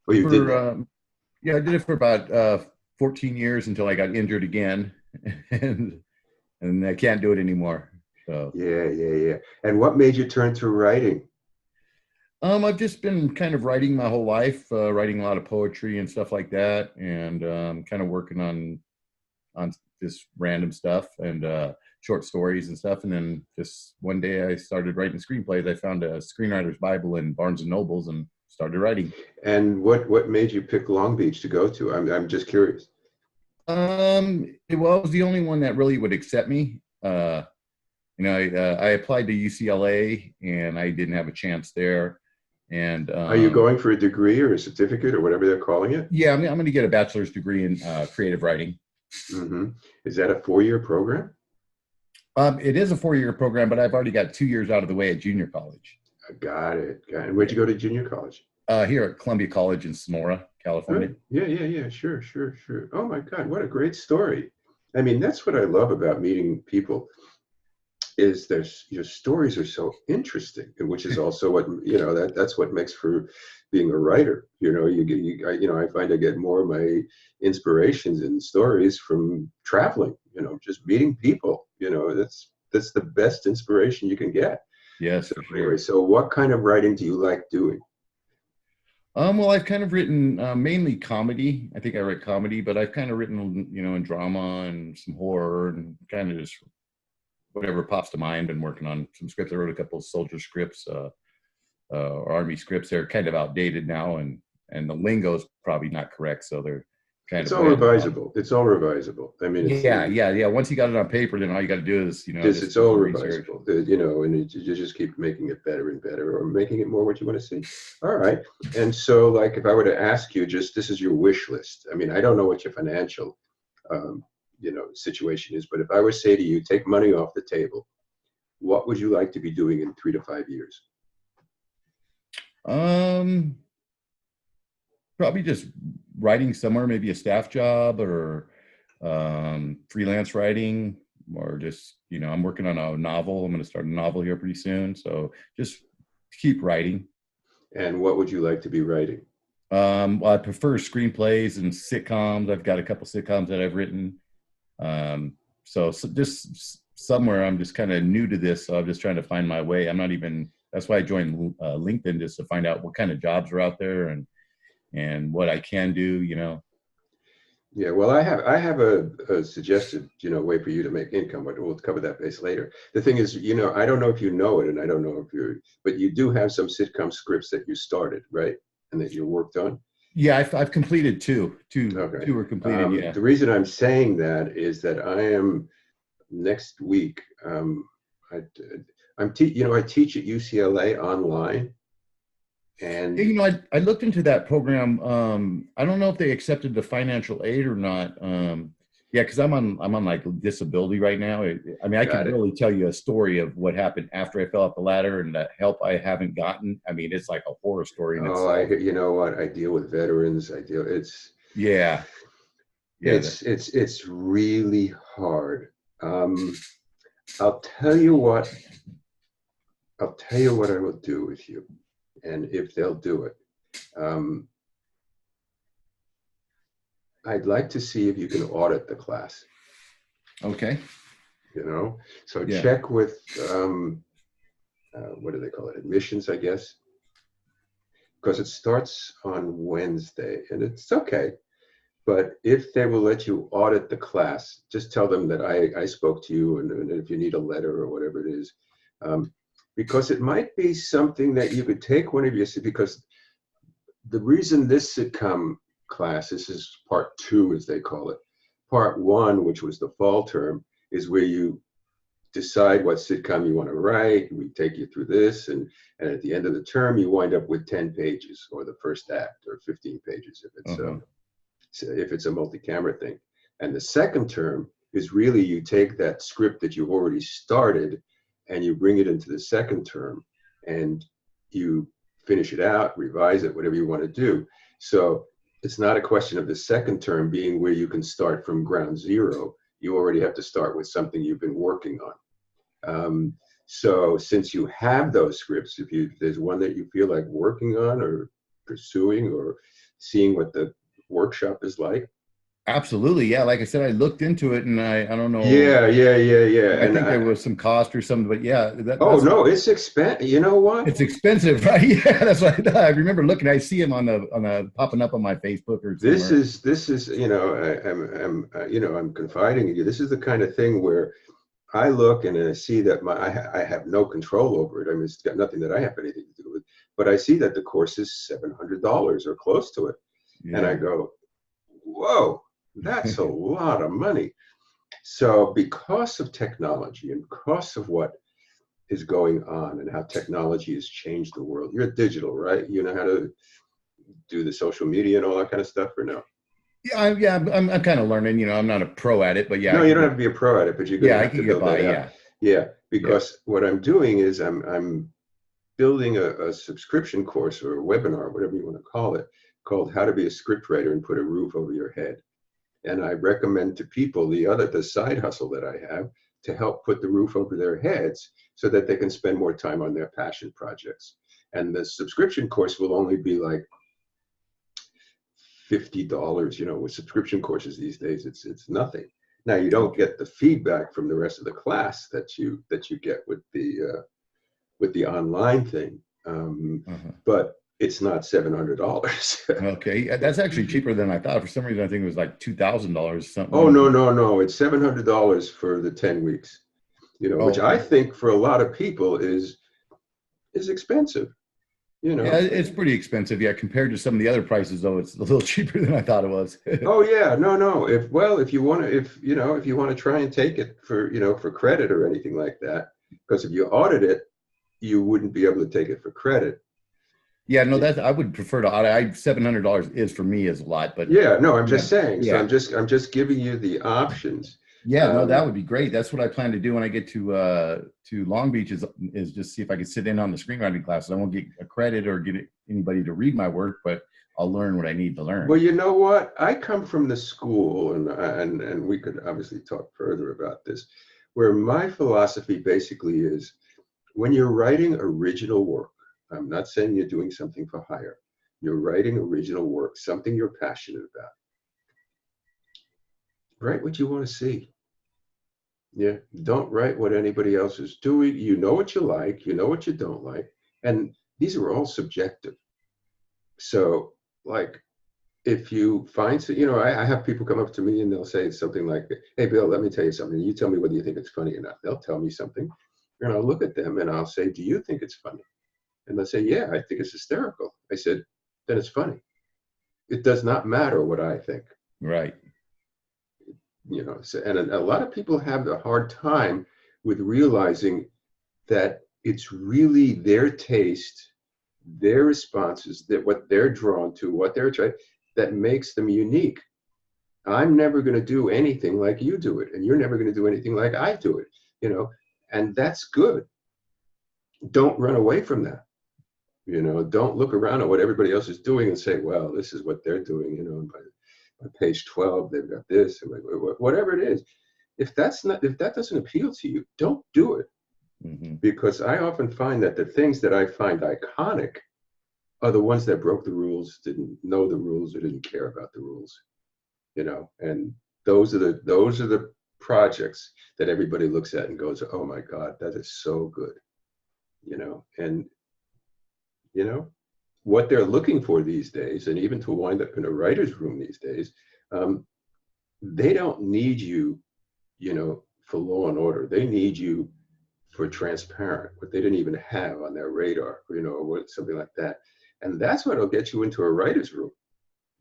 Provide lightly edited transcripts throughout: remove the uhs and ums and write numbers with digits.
Oh, you did For that. yeah, I did it for about 14 years until I got injured again, and and I can't do it anymore. So Yeah, yeah, yeah. And what made you turn to writing? I've just been kind of writing my whole life, writing a lot of poetry and stuff like that, and kind of working on just random stuff and short stories and stuff. And then just one day I started writing screenplays. I found a screenwriter's Bible in Barnes and Nobles and started writing. And what made you pick Long Beach to go to? I'm just curious. Well, it was the only one that really would accept me. I applied to UCLA and I didn't have a chance there. And Are you going for a degree or a certificate or whatever they're calling it? yeah, I'm going to get a bachelor's degree in creative writing. Hmm. Is that a 4-year program? It is a 4 year program, but I've already got 2 years out of the way at junior college. I got it. Got it. And where'd Yeah, you go to junior college? here at Columbia College in Sonora, Oh, California. yeah, yeah, yeah. Sure, sure, sure. Oh my God, what a great story. I mean, that's what I love about meeting people is there's your stories are so interesting, and which is also what that's what makes for being a writer. You get I find I get more of my inspirations and stories from traveling. Just meeting people. That's the best inspiration you can get. Yes, So for anyway, sure. so what kind of writing do you like doing? Well, I've kind of written mainly comedy. I think I write comedy, but I've kind of written, in drama and some horror and kind of just whatever pops to mind. Been working on some scripts. I wrote a couple of soldier scripts, or army scripts. They're kind of outdated now, and the lingo is probably not correct, so they're kind It's of all way out of bounds. revisable. It's all revisable. I mean, Yeah, yeah, yeah. Once you got it on paper, then all you got to do is, just it's do all some research. revisable. And you just keep making it better and better, or making it more what you want to see. All right. And so, like, if I were to ask you, just this is your wish list. I mean, I don't know what your financial, um, situation is, but if I were to say to you, take money off the table, what would you like to be doing in 3 to 5 years? Um, Probably just writing somewhere, maybe a staff job or freelance writing, or just, I'm working on a novel. I'm going to start a novel here pretty soon. So just keep writing. And what would you like to be writing? Well, I prefer screenplays and sitcoms. I've got a couple sitcoms that I've written. So just somewhere, I'm just kind of new to this. So I'm just trying to find my way. I'm not even, that's why I joined LinkedIn, just to find out what kind of jobs are out there and what I can do. Yeah, well, I have a suggested way for you to make income, but we'll cover that base later. The thing is, I don't know if you know it, and I don't know if but you do have some sitcom scripts that you started, right, and that you worked on. Yeah, I've completed two. Two Okay. two were completed. Yeah. The reason I'm saying that is that I am next week. I, I teach at UCLA online, Yeah, and I looked into that program. I don't know if they accepted the financial aid or not. Yeah, because I'm on like disability right now. I mean, I could got it. really tell you a story of what happened after I fell off the ladder and the help I haven't gotten. I mean, it's like a horror story in Oh, itself. you know what? I deal with veterans. I deal. Yeah, yeah, It's really hard. Um, I'll tell you what. I'll tell you what I will do with you, and if they'll do it. Um, I'd like to see if you can audit the class. okay, So yeah, check with what do they call it? Admissions, I guess, because it starts on Wednesday, and it's okay. But if they will let you audit the class, just tell them that I spoke to you, and if you need a letter or whatever it is, um, because it might be something that you could take one of your, because the reason this sitcom class, this is part two, as they call it. Part one, which was the fall term, is where you decide what sitcom you want to write. We take you through this, and at the end of the term, you wind up with 10 pages, or the first act, or 15 pages uh-huh. if it's a multi-camera thing. And the second term is really you take that script that you've already started and you bring it into the second term and you finish it out, revise it, whatever you want to do. So it's not a question of the second term being where you can start from ground zero. You already have to start with something you've been working on. So since you have those scripts, if there's one that you feel like working on or pursuing or seeing what the workshop is like? Absolutely. Yeah. Like I said, I looked into it and I don't know. Yeah. I And think there was some cost or something, but yeah, oh that's no, it's expensive. You know what? it's expensive, right? Yeah, that's what I remember looking. I see him on the popping up on my Facebook or somewhere. This is, you know, you know, I'm confiding in you. This is the kind of thing where I look and I see that I have no control over it. I mean, it's got nothing that I have anything to do with. But I see that the course is $700 or close to it, and I Yeah. go, "Whoa, that's a lot of money." So, because of technology and because of what is going on and how technology has changed the world, you're digital, right? You know how to do the social media and all that kind of stuff, or no? Yeah, I'm kind of learning. I'm not a pro at it, but yeah, No, you don't have to be a pro at it, but you're going yeah, to I have to can get build by. that out. Yeah, Yeah, yeah. because what I'm doing is I'm building a subscription course or a webinar, whatever you want to call it, called How to Be a Scriptwriter and Put a Roof Over Your Head. And I recommend to people the side hustle that I have to help put the roof over their heads so that they can spend more time on their passion projects. And the subscription course will only be like $50. You know, with subscription courses these days, it's nothing. Now you don't Okay. get the feedback from the rest of the class that you get with the online thing, Uh-huh. but it's not $700. Okay, yeah, that's actually cheaper than I thought. For some reason, I think it was like $2,000 Oh something. no! It's $700 for the 10 weeks. You know, Oh, which I okay. think for a lot of people is expensive. You Yeah, know. it's pretty expensive. Yeah, compared to some of the other prices, though, it's a little cheaper than I thought it was. Oh yeah, no. If you want to, if you want to try and take it for for credit or anything like that, because if you audit it, you wouldn't be able to take it for credit. Yeah, no, that I would prefer to. $700 is for me is a lot, but Yeah, no, I'm yeah, just saying. So yeah, I'm just giving you the options. yeah. No, that Um, would be great. That's what I plan to do when I get to Long Beach is just see if I can sit in on the screenwriting classes. I won't get a credit or get anybody to read my work, but I'll learn what I need to well, learn. you know what? I come from the school, and we could obviously talk further about this, where my philosophy basically is when you're writing original work, I'm not saying you're doing something for hire. You're writing original work, something you're passionate about. Write what you want to see. Yeah, don't write what anybody else is doing. You know what you like, you know what you don't like, and these are all subjective. So, like, if you find, I have people come up to me and they'll say something like, "Hey, Bill, let me tell you something. You tell me whether you think it's funny or not." They'll tell me something, and I'll look at them and I'll say, "Do you think it's funny?" And they'll say, "Yeah, I think it's hysterical." I said, "Then it's funny." It does not matter what I think. Right. So, and a lot of people have a hard time with realizing that it's really their taste, their responses, that what they're drawn to, what they're trying, that makes them unique. I'm never going to do anything like you do it, and you're never going to do anything like I do it, and that's good. Don't run away from that. Don't look around at what everybody else is doing and say, well, this is what they're doing, and by page 12, they've got this, and whatever it is. If that doesn't appeal to you, don't do it. Hmm. Because I often find that the things that I find iconic are the ones that broke the rules, didn't know the rules, or didn't care about the rules. And those are the projects that everybody looks at and goes, "Oh my God, that is so good." And you know what they're looking for these days, and even to wind up in a writer's room these days, um, they don't need you, for law and order. They need you for transparent, what they didn't even have on their radar, or something like that. And that's what'll get you into a writer's room,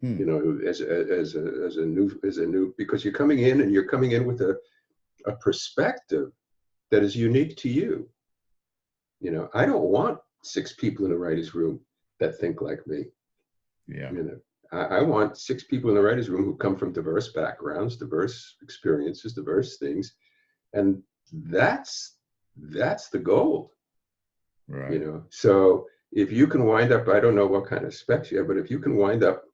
Hmm. as a new, because you're coming in with a perspective that is unique to you. I don't want six people in a writer's room that think like me. Yeah. You know, I want six people in the writers' room who come from diverse backgrounds, diverse experiences, diverse things, and that's the goal. Right. So if you can wind up, I don't know what kind of specs you have, but if you can wind up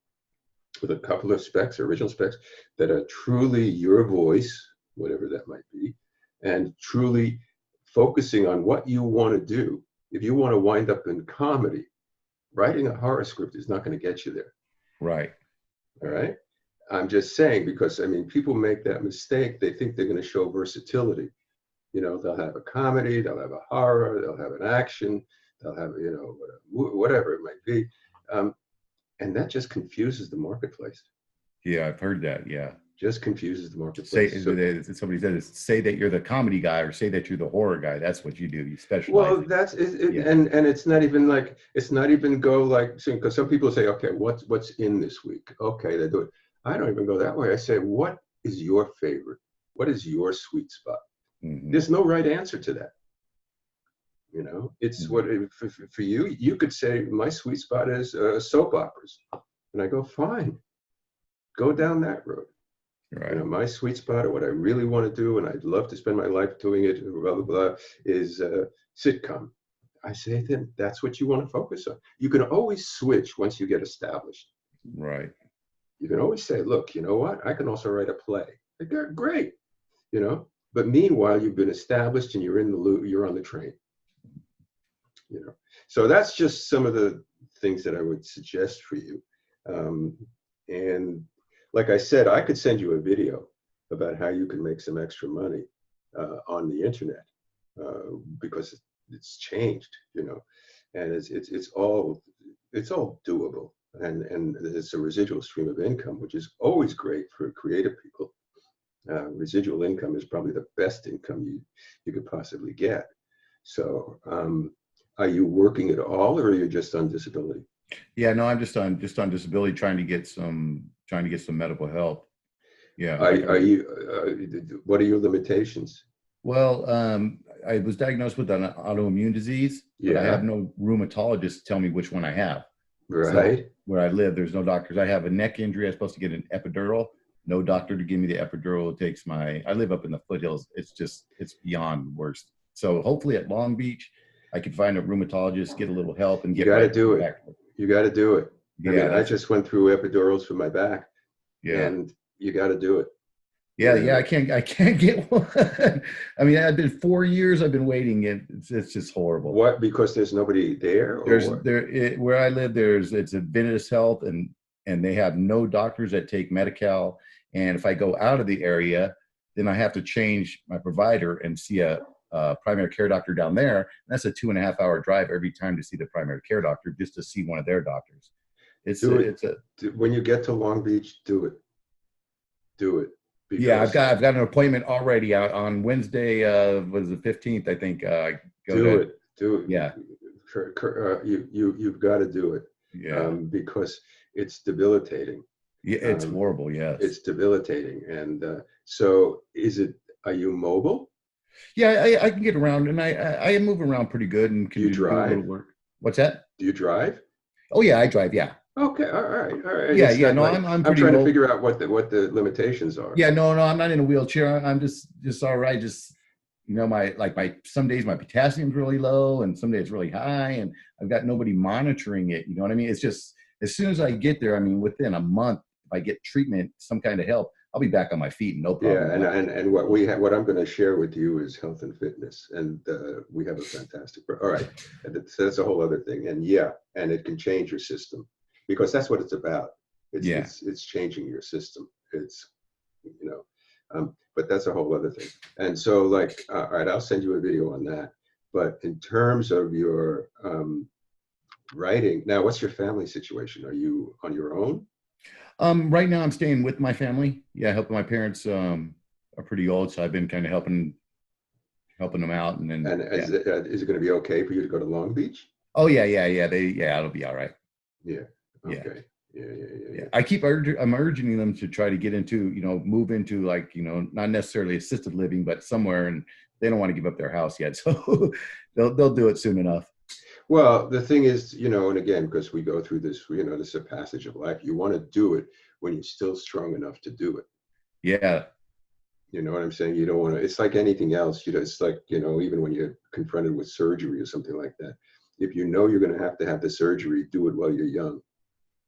with a couple of specs, original specs, that are truly your voice, whatever that might be, and truly focusing on what you want to do. If you want to wind up in comedy, writing a horror script is not going to get you there. Right. All right. I'm just saying, because I mean, people make that mistake. They think they're going to show versatility. You know, they'll have a comedy, they'll have a horror, they'll have an action, they'll have, you know, whatever it might be. Um, and that just confuses the marketplace. Yeah, I've heard that. Yeah. Just confuses the Say marketplace. So, somebody said say that you're the comedy guy or say that you're the horror guy. That's what you do. You specialize well, in. that's it, Yeah. and it's not even like, it's not even go like, because some people say, okay, what's in this week? Okay, they do it. I don't even go that way. I say, what is your favorite? What is your sweet spot? Mm-hmm. There's no right answer to that. You know, it's what for you. You could say my sweet spot is soap operas, and I go, fine, go down that road. Right. You know, my sweet spot, or what I really want to do, and I'd love to spend my life doing it, blah blah blah, is sitcom. I say, then that's what you want to focus on. You can always switch once you get established. Right. You can always say, look, you know what? I can also write a play. Like, great, you know. But meanwhile, you've been established and you're in the loop. You're on the train. You know, so that's just some of the things that I would suggest for you. And like I said, I could send you a video about how you can make some extra money on the internet because it's changed, you know, and it's all doable, and it's a residual stream of income, which is always great for creative people. Residual income is probably the best income you could possibly get. So. Are you working at all, or are you just on disability? Yeah, no, I'm just on disability, trying to get some medical help. Yeah. Are you? What are your limitations? Well, I was diagnosed with an autoimmune disease, but I have no rheumatologist to tell me which one I have. Right. So where I live, there's no doctors. I have a neck injury. I'm supposed to get an epidural. No doctor to give me the epidural. It takes I live up in the foothills. It's beyond worse. So hopefully at Long Beach, I could find a rheumatologist, get a little help, and get You got to right do it. back. You got to do it. Yeah, I mean, I just went through epidurals for my back. Yeah. And you got to do it. Yeah, yeah. I can't get one. I mean, I've been 4 years. I've been waiting. It's just horrible. What? Because there's nobody there. Where I live. It's Adventist Health, and they have no doctors that take Medi-Cal. And if I go out of the area, then I have to change my provider and see a primary care doctor down there. And that's a 2.5 hour drive every time to see the primary care doctor, just to see one of their doctors. When you get to Long Beach, do it. Do it. Yeah, I've got an appointment already out on Wednesday. Was the 15th, I think. Do it. Yeah. You've got to do it. Yeah. Because it's debilitating. Yeah, it's horrible. Yes. It's debilitating. And so, are you mobile? Yeah, I can get around, and I move around pretty good, and can do you drive? Do a little work. What's that? Do you drive? Oh yeah, I drive. Yeah. Okay. All right. Yeah, yeah. No, I'm trying to figure out what the limitations are. Yeah, no, I'm not in a wheelchair. I'm just all right. Just, you know, my some days my potassium's really low, and some days it's really high, and I've got nobody monitoring it. You know what I mean? It's just, as soon as I get there, I mean, within a month, if I get treatment, some kind of help, I'll be back on my feet, no problem. Yeah, and what I'm going to share with you is health and fitness, and we have a fantastic. All right, so that's a whole other thing, and it can change your system, because that's what it's about. It's changing your system. It's, you know, but that's a whole other thing. And so, like, all right, I'll send you a video on that. But in terms of your writing, now, what's your family situation? Are you on your own? Right now I'm staying with my family. Yeah, helping my parents are pretty old, so I've been kind of helping them out. And then is it going to be okay for you to go to Long Beach? Oh yeah. It'll be all right. Yeah. Okay. Yeah. I'm urging them to try to get into, you know, move into, like, you know, not necessarily assisted living, but somewhere, and they don't want to give up their house yet, so they'll do it soon enough. Well, the thing is, you know, and again, because we go through this, you know, this is a passage of life. You want to do it when you're still strong enough to do it. Yeah. You know what I'm saying? You don't want to, it's like anything else. You know, it's like, you know, even when you're confronted with surgery or something like that, if you know you're going to have the surgery, do it while you're young,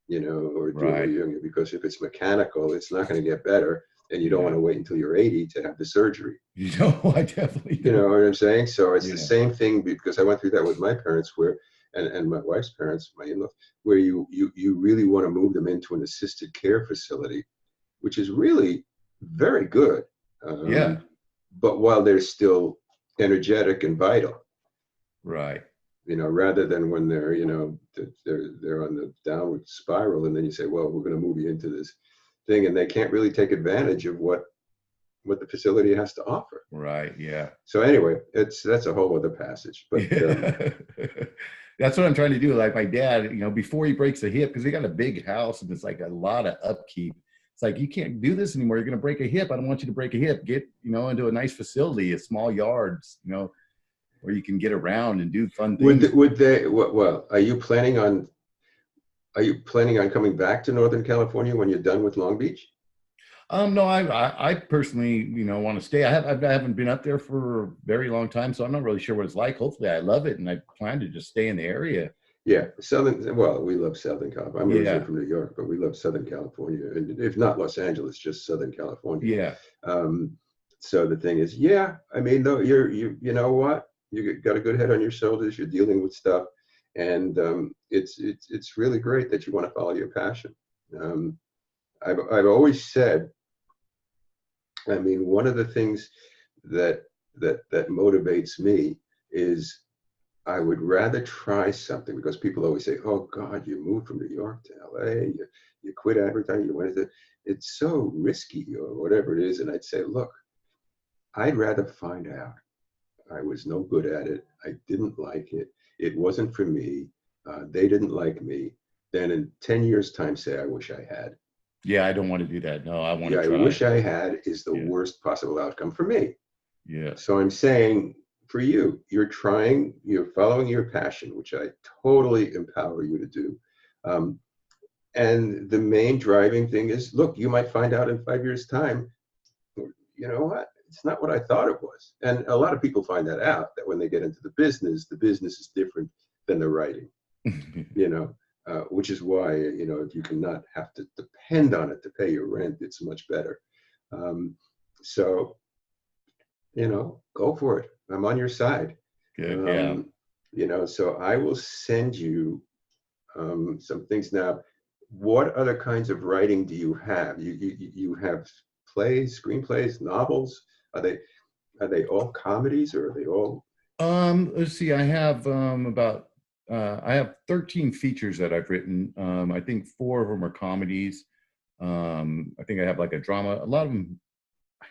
you know, or do it while you're younger, because if it's mechanical, it's not going to get better. And you don't want to wait until you're 80 to have the surgery. You know, I definitely do. You know what I'm saying? So it's the same thing, because I went through that with my parents, where and my wife's parents, my in-laws, where you really want to move them into an assisted care facility, which is really very good. Yeah. But while they're still energetic and vital, Right. rather than when they're, they're on the downward spiral, and then you say, well, we're going to move you into this thing, and they can't really take advantage of what the facility has to offer. Right. Yeah. So anyway, that's a whole other passage. But that's what I'm trying to do. Like my dad, before he breaks a hip, because he got a big house and it's like a lot of upkeep. It's like, you can't do this anymore. You're going to break a hip. I don't want you to break a hip. Get, into a nice facility, a small yards, where you can get around and do fun things. Well, are you planning on coming back to Northern California when you're done with Long Beach? No, I personally, want to stay. I haven't been up there for a very long time, so I'm not really sure what it's like. Hopefully I love it, and I plan to just stay in the area. Yeah, we love Southern California. I'm originally from New York, but we love Southern California, and if not Los Angeles, just Southern California. Yeah. So the thing is, I mean, though, you know what? You got a good head on your shoulders. You're dealing with stuff, and it's really great that you want to follow your passion. I've always said, I mean, one of the things that motivates me is I would rather try something, because people always say, oh God, you moved from New York to LA, you quit advertising, you went into, it's so risky or whatever it is. And I'd say, look, I'd rather find out I was no good at it, I didn't like it, it wasn't for me, they didn't like me, then in 10 years time say, I wish I had. Yeah, I don't want to do that. No, I want to try. I wish I had is the worst possible outcome for me. Yeah. So I'm saying, for you, you're following your passion, which I totally empower you to do. And the main driving thing is, look, you might find out in 5 years' time, you know what? It's not what I thought it was. And a lot of people find that out, that when they get into the business is different than the writing, which is why, if you cannot have to depend on it to pay your rent, it's much better. So, go for it. I'm on your side. Good, yeah. So I will send you some things. Now, what other kinds of writing do you have? You have plays, screenplays, novels? Are they all comedies, or are they all? Let's see. I have I have 13 features that I've written. I think 4 of them are comedies. I think I have like a drama. A lot of them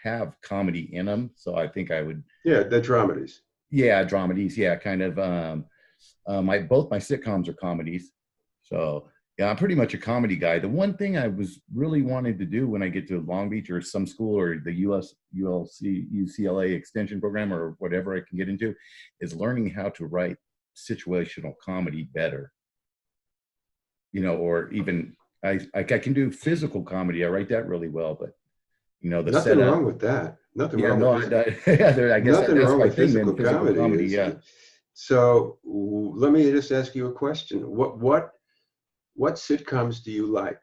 have comedy in them, so I think I would. Yeah, the dramedies. Yeah, dramedies. Yeah, kind of. Both my sitcoms are comedies, so yeah, I'm pretty much a comedy guy. The one thing I was really wanting to do when I get to Long Beach or some school or the UCLA extension program or whatever I can get into, is learning how to write situational comedy better. Or even I can do physical comedy. I write that really well, but the nothing setup, wrong with that. Nothing yeah, wrong no, with I guess nothing that's wrong my with thing, physical man. Physical comedy, yeah. So let me just ask you a question. What sitcoms do you like?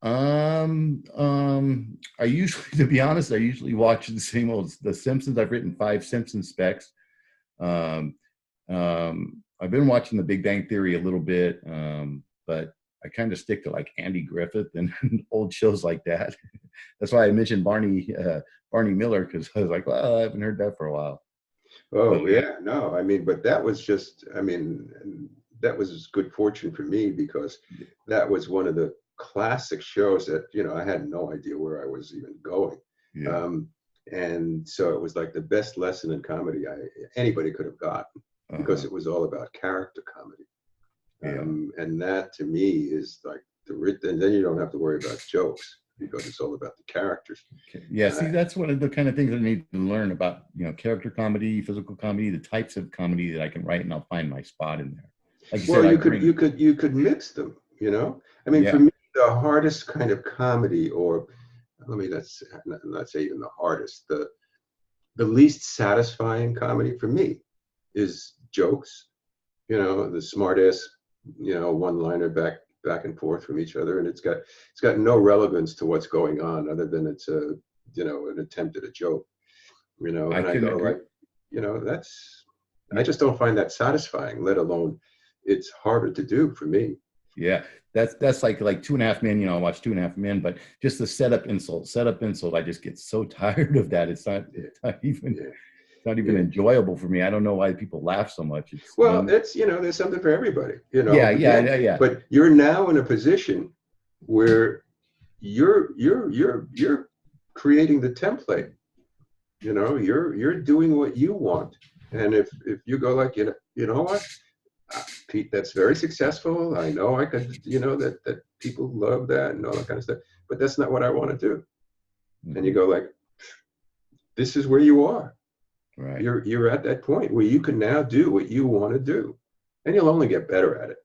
I usually, to be honest, I usually watch the same old The Simpsons. I've written 5 Simpsons specs. I've been watching The Big Bang Theory a little bit, but I kind of stick to like Andy Griffith and old shows like that. That's why I mentioned Barney Miller, because I was like, well, I haven't heard that for a while. Oh, but, yeah, no, I mean, but that was just, I mean, that was good fortune for me, because that was one of the classic shows that, I had no idea where I was even going. Yeah. And so it was like the best lesson in comedy anybody could have gotten, because it was all about character comedy. And that to me is like and then you don't have to worry about jokes, because it's all about the characters. Yeah, see, that's one of the kind of things I need to learn about, character comedy, physical comedy, the types of comedy that I can write, and I'll find my spot in there. Like you could mix them, I mean, for me, the hardest kind of comedy, or let's not say even the hardest, the least satisfying comedy for me is jokes, the smart ass, one-liner back and forth from each other, and it's got no relevance to what's going on, other than it's an attempt at a joke, and I go like, I just don't find that satisfying, let alone it's harder to do for me. Yeah, that's like 2.5 Men. I watch 2.5 Men, but just the setup insult. I just get so tired of that. Yeah, It's yeah, not even yeah. enjoyable for me. I don't know why people laugh so much. It's Well, it's, there's something for everybody, yeah, yeah, again, yeah, yeah. but you're now in a position where you're creating the template. You're doing what you want. And if you go like, you know what, Pete, that's very successful. I know I could, that people love that and all that kind of stuff, but that's not what I want to do. And you Mhm. go like, this is where you are. Right, You're at that point where you can now do what you want to do, and you'll only get better at it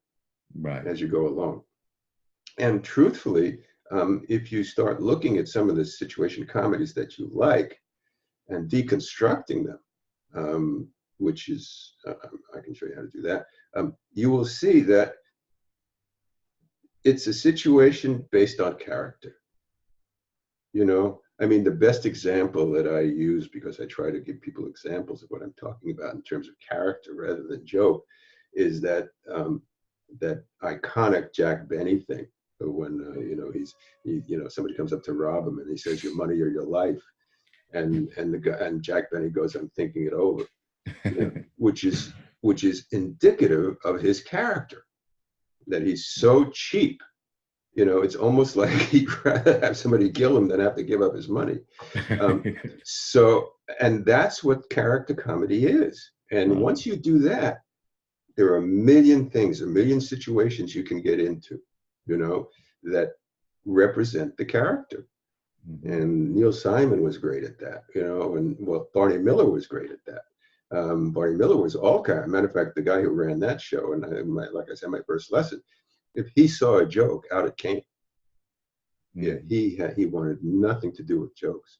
right. as you go along. And truthfully, if you start looking at some of the situation comedies that you like and deconstructing them, which is, I can show you how to do that, you will see that it's a situation based on character. I mean, the best example that I use, because I try to give people examples of what I'm talking about in terms of character rather than joke, is that iconic Jack Benny thing. When somebody comes up to rob him and he says, "Your money or your life," and the guy and Jack Benny goes, "I'm thinking it over," which is indicative of his character, that he's so cheap. It's almost like he'd rather have somebody kill him than have to give up his money. Um, so, and that's what character comedy is. And once you do that, there are a million things, a million situations you can get into, that represent the character. And Neil Simon was great at that, and well, Barney Miller was great at that. Barney Miller was all kind. Matter of fact, the guy who ran that show, and like I said, my first lesson, if he saw a joke, out it came. Yeah, he wanted nothing to do with jokes.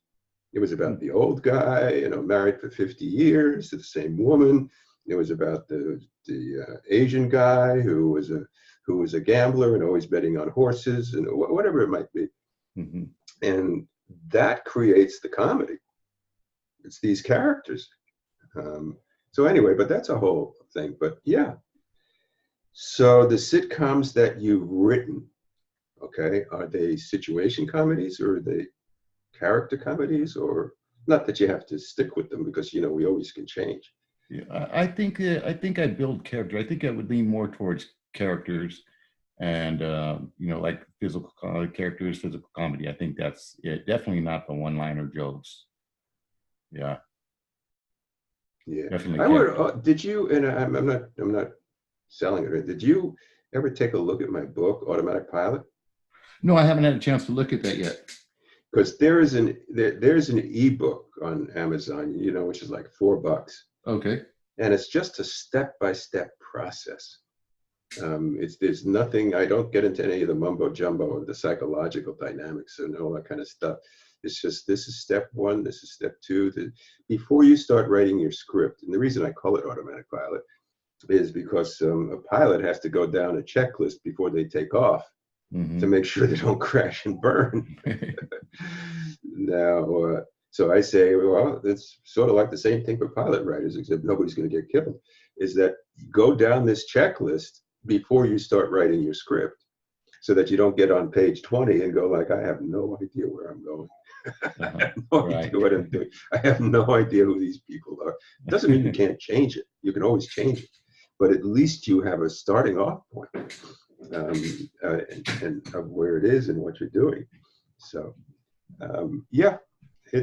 It was about the old guy, married for 50 years to the same woman. It was about the Asian guy who was a gambler and always betting on horses and whatever it might be. And that creates the comedy. It's these characters. So anyway, but that's a whole thing. But yeah. So the sitcoms that you've written, okay, are they situation comedies or are they character comedies? Or not that you have to stick with them, because we always can change. Yeah, I think I build character. I think I would lean more towards characters, and like characters, physical comedy. I think that's definitely not the one-liner jokes. Yeah, Yeah, definitely I would. characters. Did you? And I'm not selling it. Did you ever take a look at my book, Automatic Pilot? No, I haven't had a chance to look at that yet. Because there's an ebook on Amazon, which is like $4, Okay. and it's just a step-by-step process. There's nothing. I don't get into any of the mumbo jumbo of the psychological dynamics and all that kind of stuff. It's just, this is step one, this is step two. Before you start writing your script, and the reason I call it Automatic Pilot is because a pilot has to go down a checklist before they take off to make sure they don't crash and burn. Now, so I say, well, it's sort of like the same thing for pilot writers, except nobody's going to get killed, is that go down this checklist before you start writing your script, so that you don't get on page 20 and go like, I have no idea where I'm going. I have no Right. idea what I'm doing. I have no idea who these people are. Doesn't mean you can't change it. You can always change it. But at least you have a starting off point, and of where it is and what you're doing. So, yeah.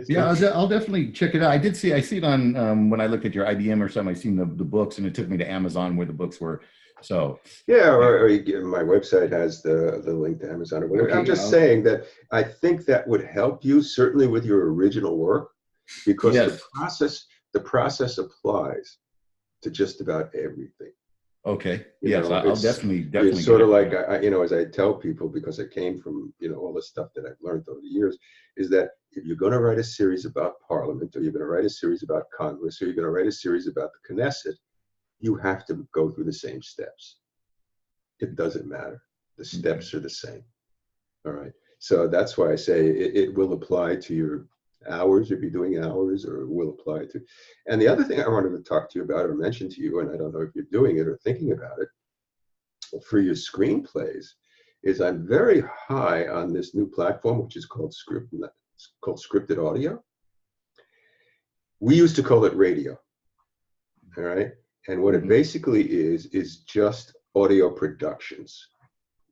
Yeah, I'll definitely check it out. I see it on when I looked at your IDM or something. I seen the books, and it took me to Amazon where the books were. So yeah, or my website has the link to Amazon or whatever. okay, I'm just saying that I think that would help you certainly with your original work, because yes, the process applies to just about everything. okay, yes, I'll definitely It's get sort of it. like, as I tell people, because it came from all the stuff that I've learned over the years, is that if you're going to write a series about Parliament, or you're going to write a series about Congress, or you're going to write a series about the Knesset, you have to go through the same steps. It doesn't matter. The steps are the same. All right. So that's why I say it will apply to your hours, you'll be doing hours, or will apply to. And the other thing I wanted to talk to you about or mention to you, and I don't know if you're doing it or thinking about it, for your screenplays, is I'm very high on this new platform, which is called scripted audio. We used to call it radio, all right? And what it basically is just audio productions,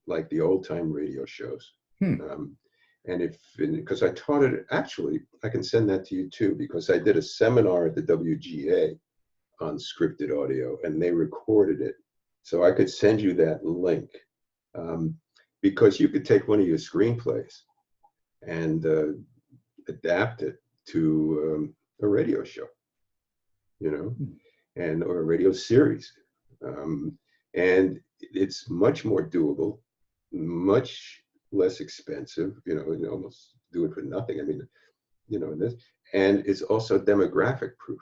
like the old time radio shows. And because I taught it, actually, I can send that to you too, because I did a seminar at the WGA on scripted audio, and they recorded it. So I could send you that link, because you could take one of your screenplays and adapt it to a radio show, you know, and or a radio series. And it's much more doable, much less expensive, you know, you almost do it for nothing. I mean, you know, and it's also demographic proof,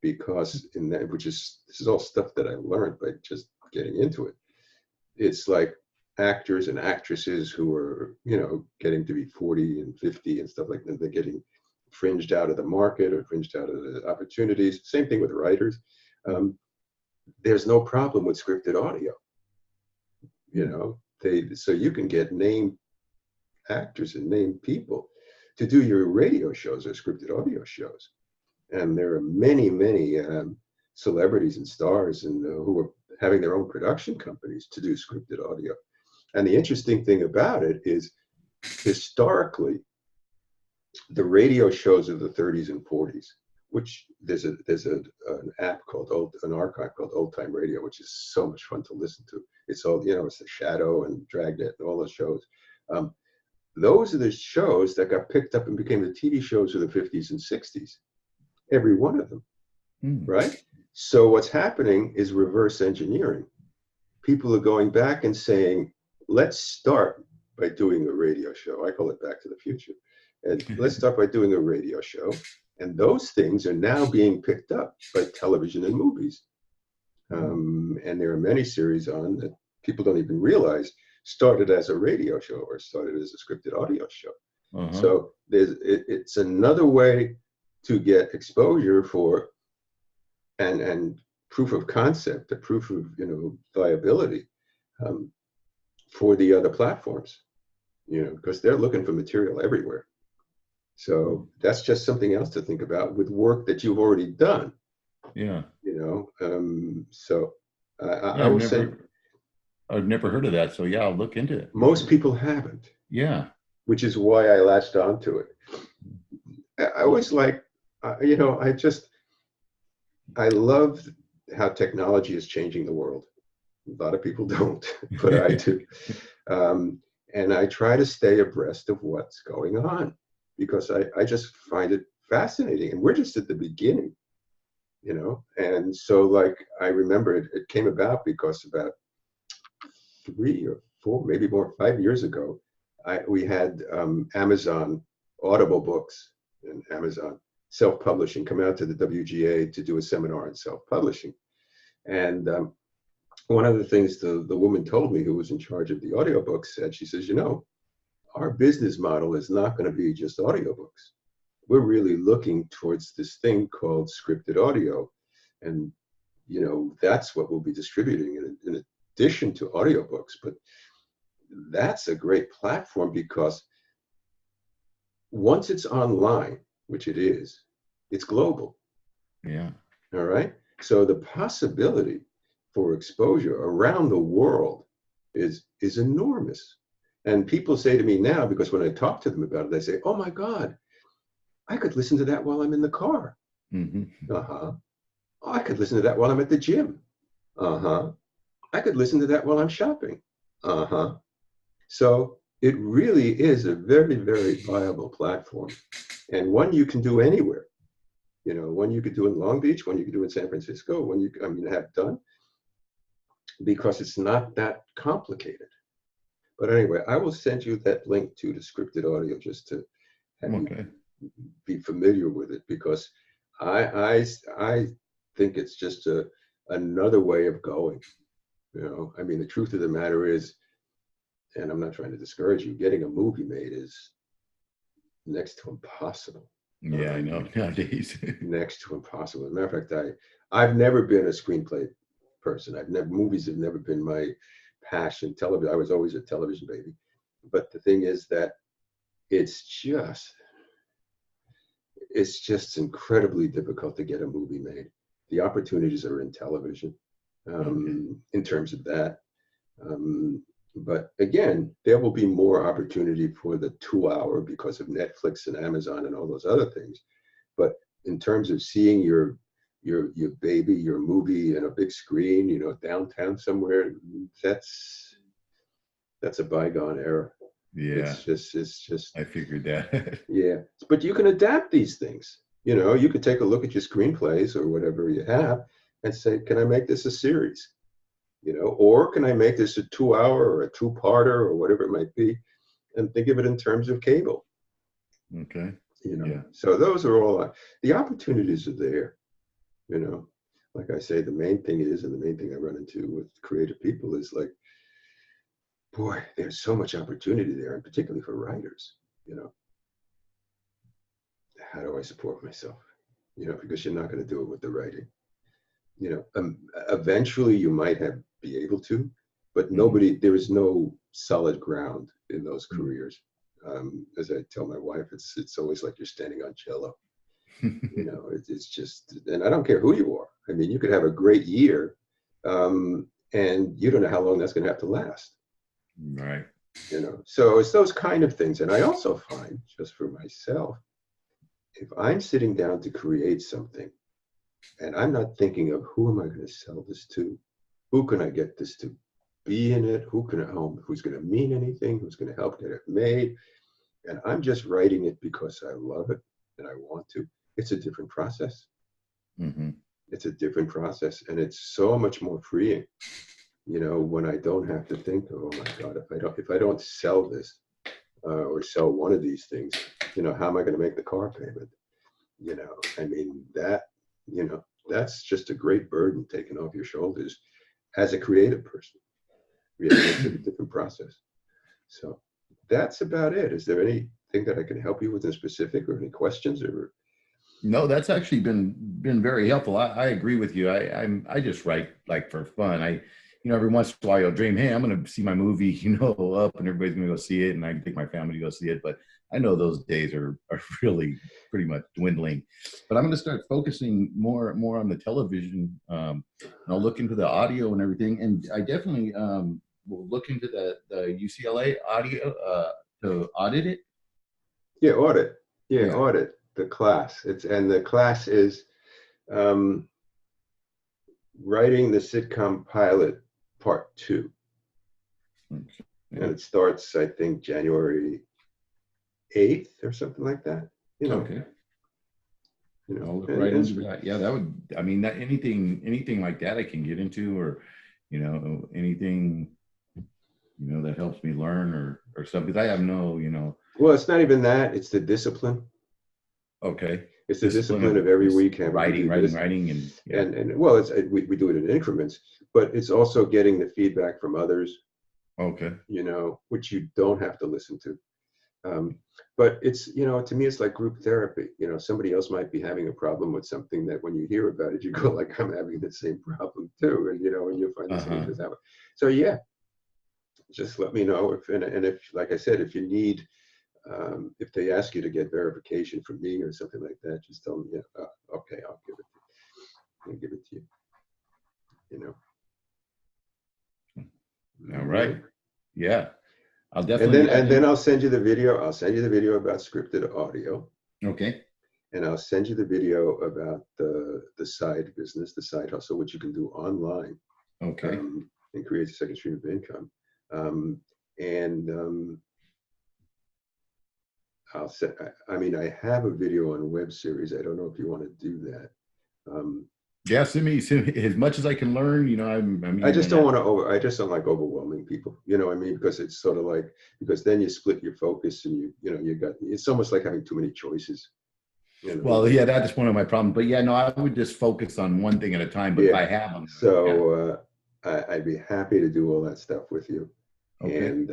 because in that, this is all stuff that I learned by just getting into it. It's like actors and actresses who are, you know, getting to be 40 and 50 and stuff like that. They're getting fringed out of the market or fringed out of the opportunities. Same thing with writers. There's no problem with scripted audio. You know, so you can get named actors and named people to do your radio shows or scripted audio shows. And there are many, many celebrities and stars and who are having their own production companies to do scripted audio. And the interesting thing about it is, historically, the radio shows of the 30s and 40s, which there's an app called an archive called Old Time Radio, which is so much fun to listen to. It's all, you know, it's The Shadow and Dragnet and all those shows. Those are the shows that got picked up and became the TV shows of the 50s and 60s. Every one of them, right? So what's happening is reverse engineering. People are going back and saying, let's start by doing a radio show. I call it Back to the Future. And let's start by doing a radio show. And those things are now being picked up by television and movies. And there are many series on that people don't even realize started as a radio show or started as a scripted audio show. So it's another way to get exposure for and proof of concept, the proof of, you know, viability for the other platforms, you know, because they're looking for material everywhere. So that's just something else to think about with work that you've already done. Yeah. You know, so I will say, I've never heard of that. So yeah, I'll look into it. Most people haven't. Yeah. Which is why I latched onto it. I was like, you know, I love how technology is changing the world. A lot of people don't, but I do. And I try to stay abreast of what's going on, because I just find it fascinating. And we're just at the beginning, you know? And so, like, I remember it came about because about 3 or 4, maybe more, 5 years ago, we had Amazon Audible books and Amazon self-publishing come out to the WGA to do a seminar on self-publishing. And one of the things the woman told me, who was in charge of the audiobooks, said, she says, you know, our business model is not going to be just audiobooks. We're really looking towards this thing called scripted audio. And, you know, that's what we'll be distributing in addition to audiobooks. But that's a great platform, because once it's online, which it is, it's global. Yeah. All right. So the possibility for exposure around the world is enormous. And people say to me now, because when I talk to them about it, they say, oh my God, I could listen to that while I'm in the car. Oh, I could listen to that while I'm at the gym. I could listen to that while I'm shopping. So it really is a very, very viable platform, and one you can do anywhere. You know, one you could do in Long Beach, one you could do in San Francisco, one you have done, because it's not that complicated. But anyway, I will send you that link to the scripted audio just to have you be familiar with it, because I think it's just another way of going. You know, I mean, the truth of the matter is, and I'm not trying to discourage you, getting a movie made is next to impossible. Yeah, I know nowadays. Next to impossible. As a matter of fact, I've never been a screenplay person. Movies have never been my passion. Television, I was always a television baby. But the thing is that it's just incredibly difficult to get a movie made. The opportunities are in television, in terms of that. But again, there will be more opportunity for the 2 hour because of Netflix and Amazon and all those other things. But in terms of seeing your baby, your movie in a big screen, you know, downtown somewhere, that's a bygone era. Yeah, It's just. I figured that. Yeah, but you can adapt these things. You know, you could take a look at your screenplays or whatever you have and say, can I make this a series? You know, or can I make this a 2 hour or a two-parter or whatever it might be, and think of it in terms of cable. Okay. You know, Yeah. so those are all the opportunities are there. You know, like I say, the main thing is, and the main thing I run into with creative people is like, boy, there's so much opportunity there, and particularly for writers. You know, how do I support myself? You know, because you're not going to do it with the writing. You know, eventually you might be able to, but there is no solid ground in those careers. As I tell my wife, it's always like you're standing on jello. You know, it's just, and I don't care who you are. I mean, you could have a great year, and you don't know how long that's going to have to last. Right. You know, so it's those kind of things. And I also find, just for myself, if I'm sitting down to create something, and I'm not thinking of who am I going to sell this to, who can I get this to be in it, who's going to mean anything, who's going to help get it made, and I'm just writing it because I love it and I want to. It's a different process. It's a different process, and it's so much more freeing. You know, when I don't have to think, oh my God, if I don't sell this or sell one of these things, you know, how am I going to make the car payment? You know, I mean that. You know, that's just a great burden taken off your shoulders as a creative person. Really, it's a different process. So that's about it. Is there anything that I can help you with in specific, or any questions? Or No, that's actually been very helpful. I agree with you. I just write like for fun. You know, every once in a while I'll dream, hey, I'm going to see my movie, you know, up, and everybody's going to go see it, and I can take my family to go see it. But I know those days are really pretty much dwindling. But I'm going to start focusing more on the television. And I'll look into the audio and everything. And I definitely will look into the UCLA audio to audit it. yeah, audit. Yeah, audit the class. And the class is writing the sitcom pilot part 2. Okay. And it starts, I think, January 8th or something like that. You know. Okay. You know, I'll look right into that. Yeah, that would. I mean, that anything like that I can get into, or you know, anything, you know, that helps me learn or something. Because I have no, you know. Well, it's not even that. It's the discipline. Okay. It's the discipline of every week having writing, and yeah. and well, we do it in increments, but it's also getting the feedback from others. Okay. You know, which you don't have to listen to. But it's, you know, to me, it's like group therapy. You know, somebody else might be having a problem with something that when you hear about it, you go like, I'm having the same problem too. And, you know, and you find the same thing. So, yeah, just let me know and if, like I said, if you need, if they ask you to get verification from me or something like that, just tell them, yeah, okay, I'll give it to you. I'll give it to you, you know. All right. Yeah. I'll definitely. And then I'll send you the video. I'll send you the video about scripted audio. Okay. And I'll send you the video about the side business, the side hustle, which you can do online. Okay. And create a second stream of income. I'll set. I mean, I have a video on a web series. I don't know if you want to do that. Yeah, send me as much as I can learn. You know, I just don't want to I just don't like overwhelming people. You know what I mean? Because it's sort of like, because then you split your focus and it's almost like having too many choices. You know? Well, yeah, that's one of my problems. But yeah, no, I would just focus on one thing at a time. But if I have them, so I'd be happy to do all that stuff with you. Okay. And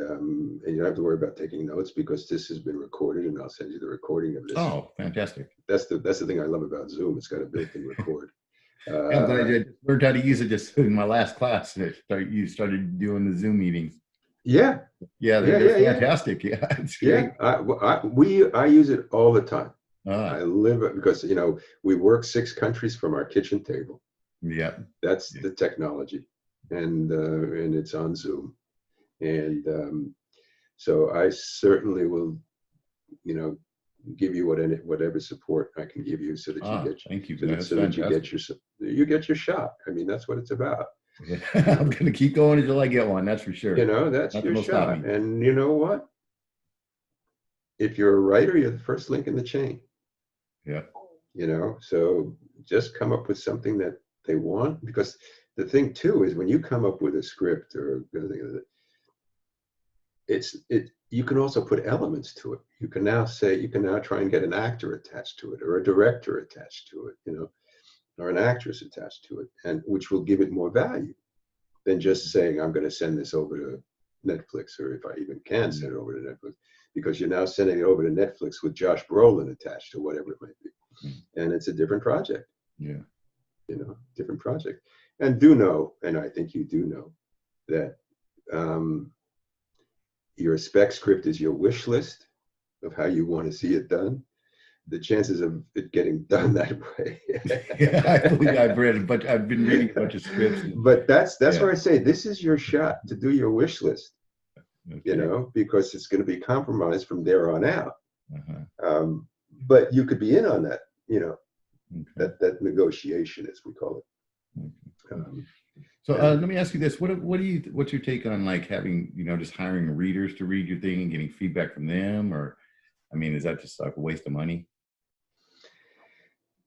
you don't have to worry about taking notes because this has been recorded, and I'll send you the recording of this. Oh, fantastic. That's the thing I love about Zoom. It's got a built-in record. Yeah, I'm glad I just learned how to use it just in my last class. You started doing the Zoom meetings. Yeah, Yeah, yeah, they're yeah, yeah, fantastic. Yeah, it's yeah. great. I use it all the time. I Ah, live it because we work 6 countries from our kitchen table. yeah. That's the technology, and it's on Zoom, and so I certainly will, you know, give you whatever support I can give you so that you Ah, get thank you. so that That's so that fantastic. you get your shot. I mean, that's what it's about. Yeah. You I'm know, gonna keep going until I get one. That's for sure. that's Nothing your will stop shot. me. And you know what? If you're a writer, you're the first link in the chain. Yeah. So just come up with something that they want, because the thing too is when you come up with a script or you can also put elements to it. You can now try and get an actor attached to it, or a director attached to it, or an actress attached to it, and which will give it more value than just saying, I'm going to send this over to Netflix, or if I even can Yeah. send it over to Netflix, because you're now sending it over to Netflix with Josh Brolin attached to whatever it might be. Mm. And it's a different project, Yeah. different project. And do know, and I think you do know, that your spec script is your wish list of how you want to see it done. The chances of it getting done that way. Yeah, I believe I've read, but I've been reading a bunch of scripts. And, But that's yeah. why I say this is your shot to do your wish list, Okay. because it's going to be compromised from there on out. Uh-huh. But you could be in on that, Okay. that negotiation, as we call Okay. it. So And let me ask you this: what's your take on like having just hiring readers to read your thing and getting feedback from them, or I mean, is that just like a waste of money?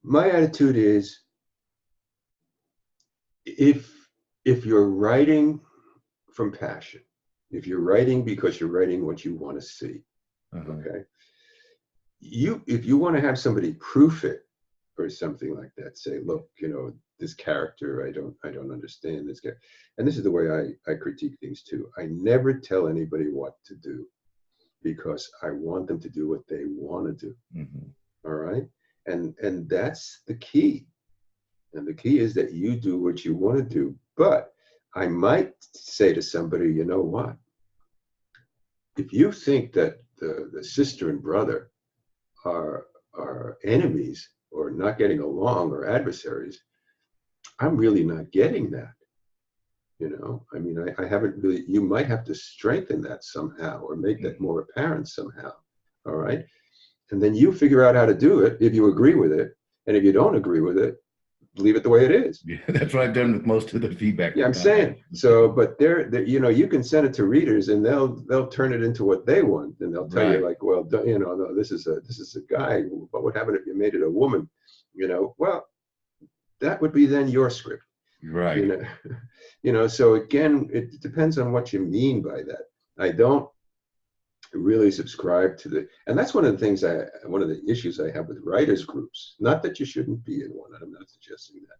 my attitude is, if you're writing from passion, if you're writing because you're writing what you want to see, Uh-huh. okay, if you want to have somebody proof it or something like that, say, look, this character, I don't understand this guy. And this is the way I critique things too. I never tell anybody what to do, because I want them to do what they want to do. Mm-hmm. All right. And that's the key. And the key is that you do what you want to do. But I might say to somebody, you know what? If you think that the sister and brother are enemies or not getting along or adversaries, I'm really not getting that. I mean, I haven't really, you might have to strengthen that somehow or make that more apparent somehow. All right. And then you figure out how to do it if you agree with it. And if you don't agree with it, leave it the way it is. Yeah, that's what I've done with most of the feedback. Yeah, I'm saying. So, but you can send it to readers and they'll turn it into what they want, and they'll tell you Right. like, well, no, this is a guy. What would happen if you made it a woman? Well, that would be then your script. You Right. know, So again, it depends on what you mean by that. I don't really subscribe to and that's one of the issues I have with writers groups. Not that you shouldn't be in one. I'm not suggesting that,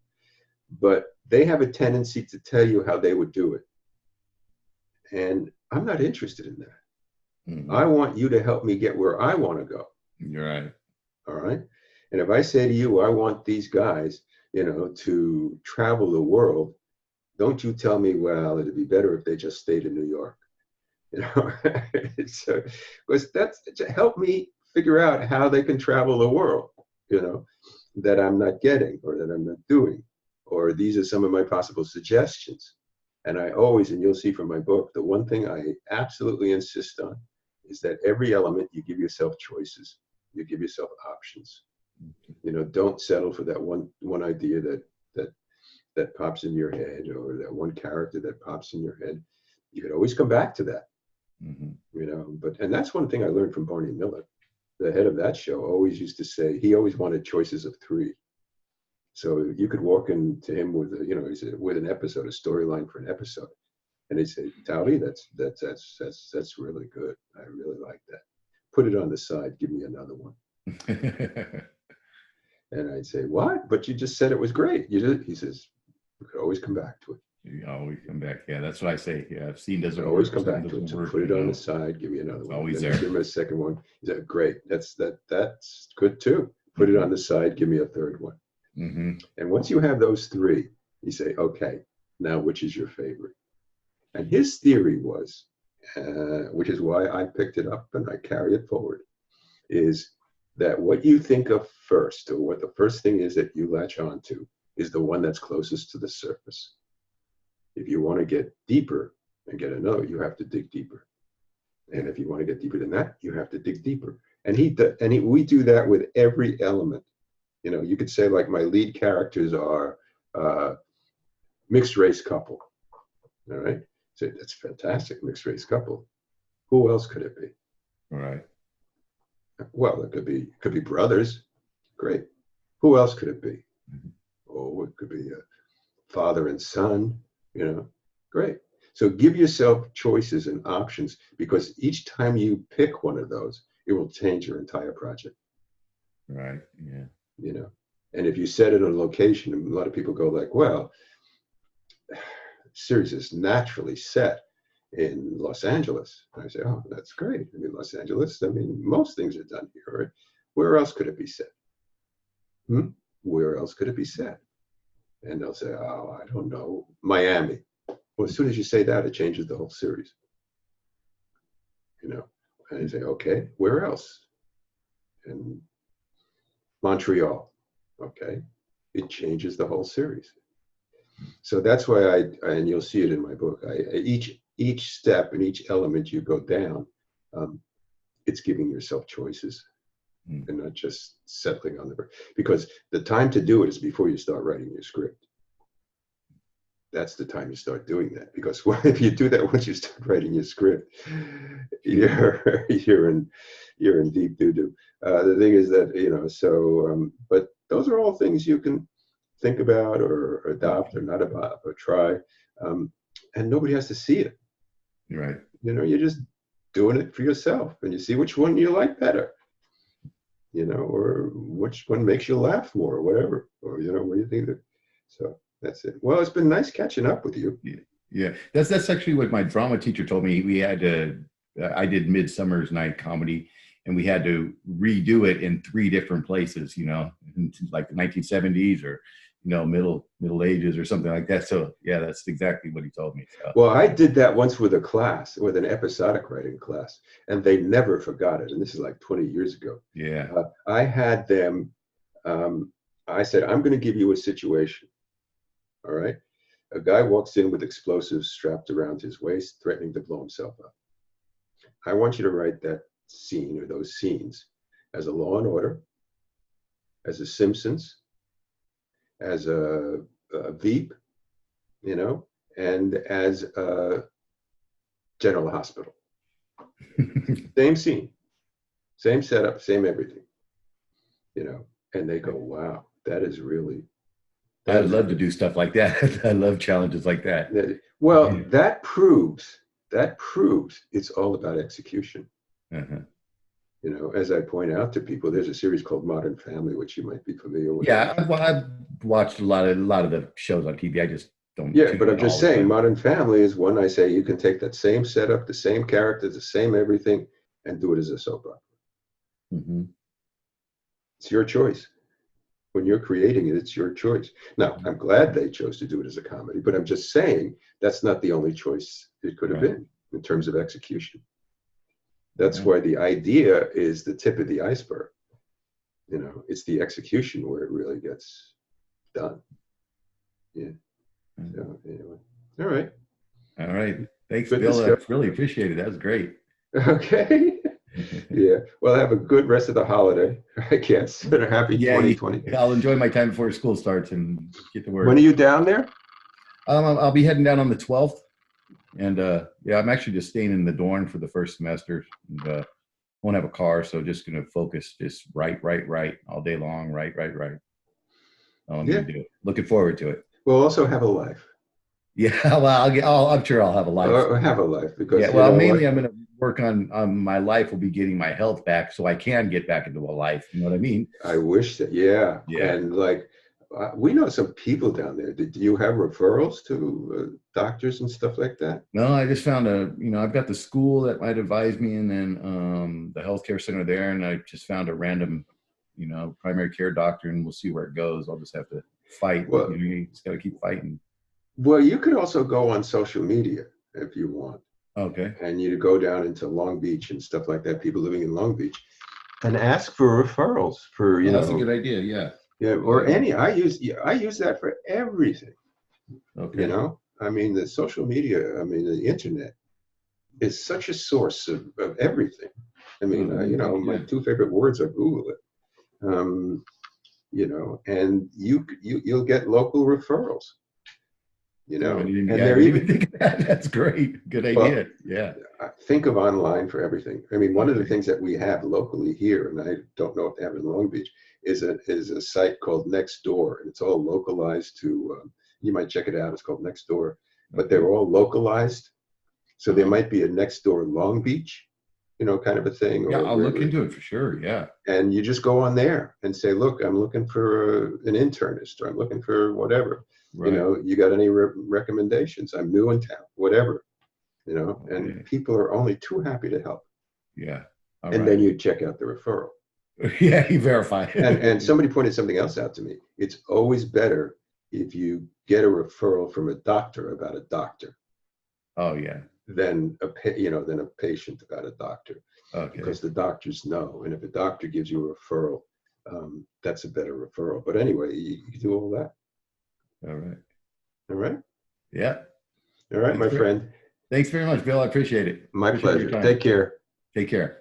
but they have a tendency to tell you how they would do it. And I'm not interested in that. Mm-hmm. I want you to help me get where I want to go. You're right. All right. And if I say to you, I want these guys, to travel the world, don't you tell me, well, it'd be better if they just stayed in New York. So, because that's to help me figure out how they can travel the world, that I'm not getting or that I'm not doing. Or these are some of my possible suggestions. And I always, and you'll see from my book, the one thing I absolutely insist on is that every element you give yourself choices, you give yourself options. Don't settle for that one idea that pops in your head, or that one character that pops in your head. You could always come back to that. Mm-hmm. And that's one thing I learned from Barney Miller. The head of that show always used to say he always wanted choices of 3. So you could walk into him with with an episode, a storyline for an episode, and he'd say, "Tavi, that's really good. I really like that. Put it on the side. Give me another one." And I'd say, "What? But you just said it was great." He says, "We could always come back to it." You always come back. Yeah, that's what I say. Yeah, if scene doesn't Always work or come something back to it. doesn't So work, put it on the side. Give me another it's one. always And then there. give me a second one. Is that great? That's good too. Put it Hmm. on the side. Give me a third one. Hmm. And once you have those three, you say, okay, now which is your favorite? And his theory was, which is why I picked it up and I carry it forward, is that what you think of first, or what the first thing is that you latch onto, is the one that's closest to the surface. If you want to get deeper and get a note, you have to dig deeper. And Yeah. if you want to get deeper than that, you have to dig deeper. We do that with every element. You know, you could say like my lead characters are uh, mixed race couple. All right, so that's fantastic, mixed race couple. Who else could it be? All right. Well, it could be brothers. Great. Who else could it be? Oh, it could be a father and son. You know, great. So give yourself choices and options, because each time you pick one of those, it will change your entire project. Right. Yeah. You know, and if you set it on location, a lot of people go like, well, series is naturally set in Los Angeles. And I say, oh, that's great. I mean, Los Angeles, I mean, most things are done here, right? Where else could it be set? Hmm? Where else could it be set? And they'll say, oh, I don't know, Miami. Well, as soon as you say that, it changes the whole series, you know. And you say, okay, where else? And Montreal, okay, it changes the whole series. So that's why and you'll see it in my book. Each step and each element you go down, um, it's giving yourself choices Mm. and not just settling on because the time to do it is before you start writing your script. That's the time you start doing that, because if you do that once you start writing your script, you're in deep doo doo. The thing is that, you know, but those are all things you can think about or adopt or not adopt or try, um, and nobody has to see it. Right. You know, you're just doing it for yourself, and you see which one you like better. You know, or which one makes you laugh more, or whatever, or you know, what do you think that? So that's it. Well, it's been nice catching up with you. Yeah. Yeah. That's actually what my drama teacher told me. We had to. I did Midsummer's Night Comedy, and we had to redo it in three different places. You know, in like the 1970s or middle ages or something like that. So yeah, that's exactly what he told me. So Well, I did that once with a class, with an episodic writing class, and they never forgot it. And this is like 20 years ago. yeah. I had them, um, I said, I'm going to give you a situation. All right. A guy walks in with explosives strapped around his waist, threatening to blow himself up. I want you to write that scene or those scenes as a Law and Order, as a Simpsons, as a Veep, you know, and as a General Hospital. Same scene, same setup, same everything, you know. And they go, wow, that is really, I that would is love to really, do stuff like that. I love challenges like that. well, that proves it's all about execution. Uh-huh. You know, as I point out to people, there's a series called Modern Family, which you might be familiar with. Yeah, I've watched a lot of the shows on TV. I just don't Yeah, tune but I'm in just all the saying, time. Modern Family is one I say you can take that same setup, the same characters, the same everything, and do it as a soap opera. Hmm. It's your choice. When you're creating it, it's your choice. Now, I'm glad they chose to do it as a comedy, but I'm just saying that's not the only choice it could have Right. been in terms of execution. That's Right. why the idea is the tip of the iceberg. You know, it's the execution where it really gets done. Yeah. So anyway, all right. All right. Thanks, Good Bill. I discussion. really appreciate it. That was great. Okay. Yeah. Well, have a good rest of the holiday, I guess. And a happy Yeah, 2020. I'll enjoy my time before school starts and get to When are work. you down there? I'll be heading down on the 12th, and yeah, I'm actually just staying in the dorm for the first semester. And, won't have a car, so just going to focus, just write all day long, write. All I'm Yeah. going to do. Looking forward to it. We'll also have a life. Yeah, well, I'm sure I'll have a life. Or have a life, Yeah, because you well, know mainly what? I'm going to work on my life will be getting my health back so I can get back into a life. You know what I mean? I wish that, yeah. Yeah. And like, We know some people down there. Do you have referrals to doctors and stuff like that? No, I just found I've got the school that might advise me, and then the healthcare center there, and I just found a random, primary care doctor, and we'll see where it goes. I'll just have to fight. Well, You just got to keep fighting. well, you could also go on social media if you want, Okay. and you go down into Long Beach and stuff like that. People living in Long Beach, and ask for referrals for Oh, that's a good idea. Yeah. yeah, or any. I use that for everything. Okay. I mean, the social media. I mean, the internet is such a source of everything. I mean, my two favorite words are Google it. And you'll get local referrals. I didn't they're even even think of that. That's great. Good well, idea. Yeah. think of online for everything. I mean, one of the Okay. things that we have locally here, and I don't know if they have it in Long Beach, is a site called Nextdoor, and it's all localized to. You might check it out. It's called Nextdoor, but Okay. they're all localized. So there might be a Nextdoor Long Beach, kind of a thing, Yeah, or I'll look wherever. into it for sure. Yeah. And you just go on there and say, look, I'm looking for an internist, or I'm looking for whatever. Right. You got any recommendations? I'm new in town, whatever. And Okay. people are only too happy to help. Yeah. All And then right. you check out the referral. Yeah, you verify. And somebody pointed something else out to me. It's always better if you get a referral from a doctor about a doctor Oh yeah. than than a patient about a doctor, Okay. because the doctors know. And if a doctor gives you a referral, that's a better referral. But anyway, you can do all that. All right. All right. Yeah. All right, That's my great. friend. Thanks very much, Bill. I appreciate it. My Appreciate your pleasure. time. Take care. Take care.